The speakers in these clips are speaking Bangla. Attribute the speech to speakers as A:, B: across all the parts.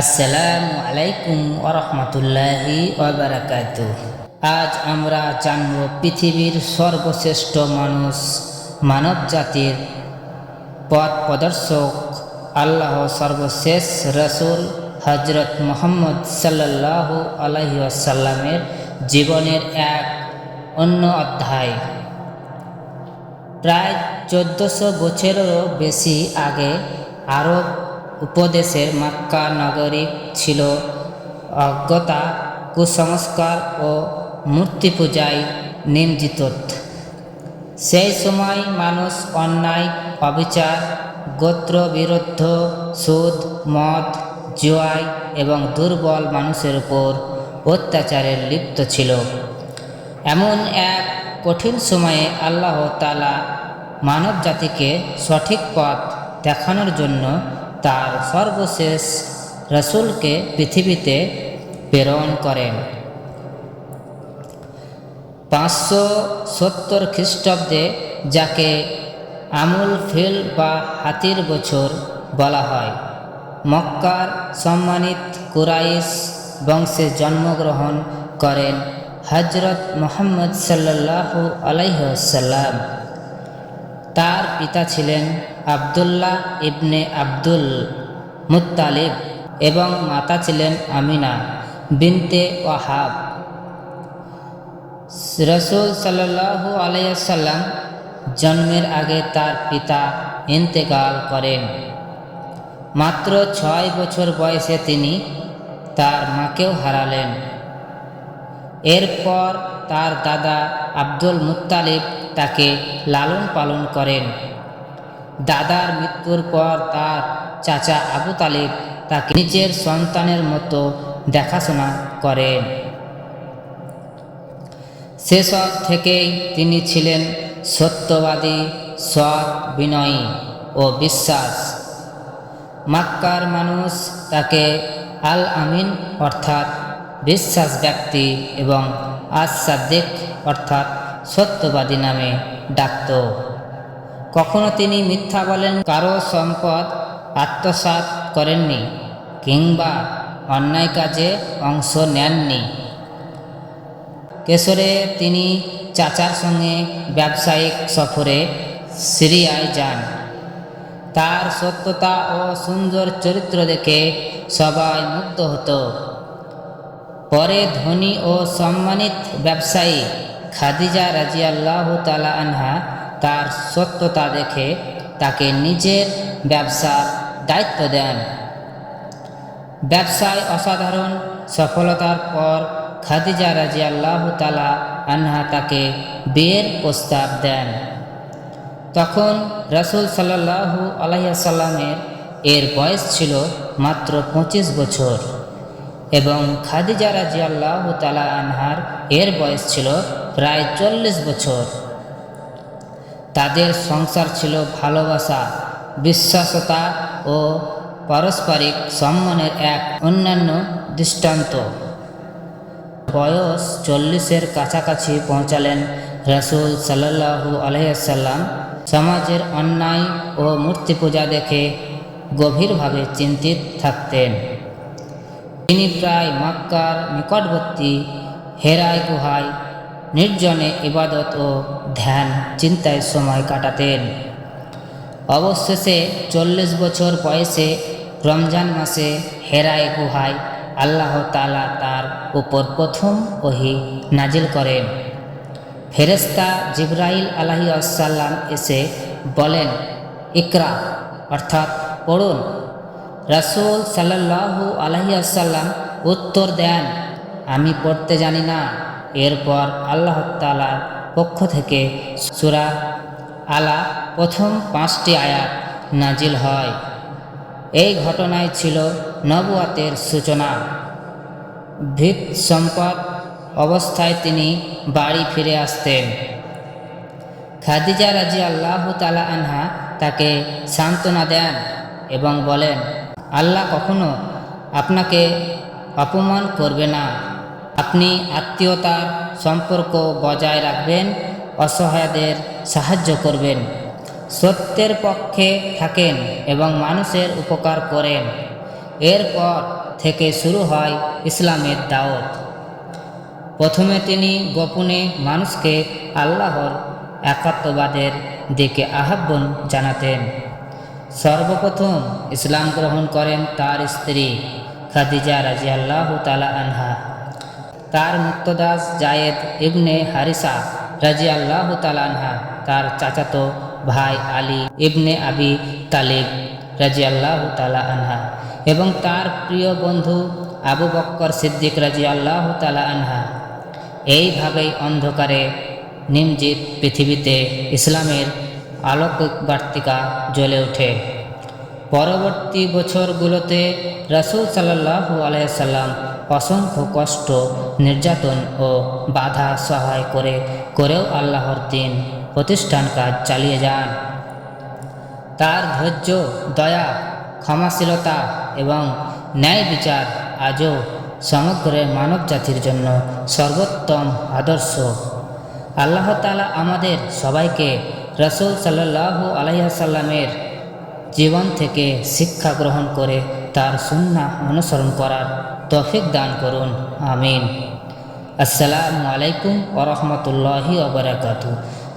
A: আসসালামু আলাইকুম ওয়া রাহমাতুল্লাহি ওয়া বারাকাতুহু। আজ আমরা জানব পৃথিবীর সর্বশ্রেষ্ঠ মানুষ, মানব জাতির পথ প্রদর্শক, আল্লাহ সর্বশেষ রসুল হজরত মুহাম্মদ সাল্লাল্লাহু আলাইহি ওয়াসাল্লামের জীবনের এক অন্য অধ্যায়। প্রায় 1400 বছরেরও বেশি আগে আরব উপদেশের মক্কা নগরী ছিল অজ্ঞতা, কুসংস্কার ও মূর্তি পূজায় নিমজ্জিত। সেই সময় মানুষ অন্যায়, অবিচার, গোত্রবিরুদ্ধ, সুদ, মদ, জুয়ায় এবং দুর্বল মানুষের উপর অত্যাচারে লিপ্ত ছিল। এমন এক কঠিন সময়ে আল্লাহ তাআলা মানব জাতিকে সঠিক পথ দেখানোর জন্য তার সর্বশেষ রসুলকে পৃথিবীতে প্রেরণ করেন। 570 খ্রিস্টাব্দে, যাকে আমুল ফিল বা হাতির বছর বলা হয়, মক্কার সম্মানিত কুরাইশ বংশে জন্মগ্রহণ করেন হজরত মুহাম্মদ সাল্লাল্লাহু আলাইহি ওয়াসাল্লাম। তার পিতা ছিলেন আবদুল্লাহ ইবনে আব্দুল মুত্তালিব এবং মাতা ছিলেন আমিনা বিনতে ওয়াহাব। রসুল সাল্লাল্লাহু আলাইহি ওয়াসাল্লাম জন্মের আগে তার পিতা ইন্তেকাল করেন। মাত্র 6 বছর বয়সে তিনি তার মাকেও হারালেন। এরপর তার দাদা আব্দুল মুত্তালিব তাকে লালন পালন করেন। দাদার মৃত্যুর পর তার চাচা আবু তালিব তাকে নিজের সন্তানের মতো দেখাশোনা করেন। সেসব থেকেই তিনি ছিলেন সত্যবাদী, সৎ, বিনয়ী ও বিশ্বাস। মক্কার মানুষ তাকে আল আমিন অর্থাৎ বিশ্বাস ব্যক্তি এবং আস-সাদ্দিক অর্থাৎ সত্যবাদী নামে ডাকত। কখনো তিনি মিথ্যা বলেন, কারো সম্পদ আত্মসাৎ করেননি কিংবা অন্যায় কাজে অংশ নেননি। কেশরে তিনি চাচার সঙ্গে ব্যবসায়িক সফরে সিরিয়ায় যান। তার সত্যতা ও সুন্দর চরিত্র দেখে সবাই মুগ্ধ হতো। পরে ধনী ও সম্মানিত ব্যবসায়ী খাদিজা রাদিয়াল্লাহু তাআলা আনহা তার সত্যতা দেখে তাকে নিজের ব্যবসার দায়িত্ব দেন। ব্যবসায় অসাধারণ সফলতার পর খাদিজা রাদিয়াল্লাহু তাআলা আনহা তাকে বিয়ের প্রস্তাব দেন। তখন রাসূল সাল্লাল্লাহু আলাইহি ওয়াসাল্লামের এর বয়স ছিল মাত্র 25 বছর এবং খাদিজা রাদিয়াল্লাহু তাআলা আনহার এর বয়স ছিল প্রায় 40 বছর। তাদের সংসার ছিল ভালোবাসা, বিশ্বাসতা ও পারস্পরিক সম্মানের এক অনন্য দৃষ্টান্ত। বয়স 40-এর কাছাকাছি পৌঁছালেন রাসূল সাল্লাল্লাহু আলাইহি ওয়াসাল্লাম সমাজের অন্যায় ও মূর্তি পূজা দেখে গভীরভাবে চিন্তিত থাকতেন। তিনি প্রায় মক্কার নিকটবর্তী হেরায় গুহায় নির্জনে ইবাদত ও ধ্যান চিন্তায় সময় কাটাতেন। অবশেষে 40 বছর বয়সে রমজান মাসে হেরায় গুহায় আল্লাহ তাআলা তার উপর প্রথম ওহী নাজিল করেন। ফেরেশতা জিবরাইল আলাইহিস সালাম এসে বলেন, ইকরা অর্থাৎ পড়ুন। রাসূল সাল্লাল্লাহু আলাইহি ওয়াসাল্লাম উত্তর দেন, আমি পড়তে জানি না। এরপর আল্লাহ তাআলার পক্ষ থেকে সূরা আলা প্রথম 5টি আয়াত নাজিল হয়। এই ঘটনায় ছিল নবুয়তের সূচনা। ভৃত সম্পদ অবস্থায় তিনি বাড়ি ফিরে আসতেন। খাদিজা রাদিয়াল্লাহু তাআলা আনহা তাকে সান্ত্বনা দেন এবং বলেন, আল্লাহ কখনো আপনাকে অপমান করবে না। আপনি আত্মীয়তার সম্পর্ক বজায় রাখবেন, অসহায়দের সাহায্য করবেন, সত্যের পক্ষে থাকেন এবং মানুষের উপকার করেন। এরপর থেকে শুরু হয় ইসলামের দাওয়াত। প্রথমে তিনি গোপনে মানুষকে আল্লাহর একাত্মবাদের দিকে আহ্বান জানাতেন। সর্বপ্রথম ইসলাম গ্রহণ করেন তার স্ত্রী খাদিজা রাদিয়াল্লাহু তাআলা আনহা। তার মুক্তদাস জায়েদ ইবনে হারিসা রাদিয়াল্লাহু তাআলা আনহা, তার চাচাতো ভাই আলী ইবনে আবি তালিব রাদিয়াল্লাহু তাআলা আনহা এবং তার প্রিয় বন্ধু আবু বকর সিদ্দিক রাদিয়াল্লাহু তাআলা আনহা। এইভাবেই অন্ধকারে নিমজ্জিত পৃথিবীতে ইসলামের আলোকবার্তিকা জ্বলে ওঠে। পরবর্তী বছরগুলোতে রাসূল সাল্লাল্লাহু আলাইহি সাল্লাম অসংখ্য কষ্ট, নির্যাতন ও বাধা সহায় করেও আল্লাহর দ্বীন প্রতিষ্ঠান কাজ চালিয়ে যান। তার ধৈর্য, দয়া, ক্ষমাশীলতা এবং ন্যায় বিচার আজও সমগ্র মানব জাতির জন্য সর্বোত্তম আদর্শ। আল্লাহ তাআলা আমাদের সবাইকে রাসূল সাল্লাল্লাহু আলাইহি সাল্লামের জীবন থেকে শিক্ষা গ্রহণ করে তার সুন্নাহ অনুসরণ করার তৌফিক দান করুন, আমিন। আসসালামু আলাইকুম ওয়া রাহমাতুল্লাহি ওয়া বারাকাতুহু।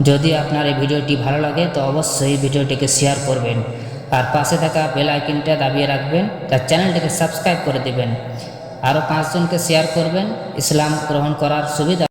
A: যদি আপনার এই ভিডিওটি ভালো লাগে তো অবশ্যই ভিডিওটিকে শেয়ার করবেন আর পাশে থাকা বেল আইকনটা দাবিয়ে রাখবেন, তার চ্যানেলটিকে সাবস্ক্রাইব করে দেবেন। আরও 5 জনকে শেয়ার করবেন ইসলাম গ্রহণ করার সুবিধা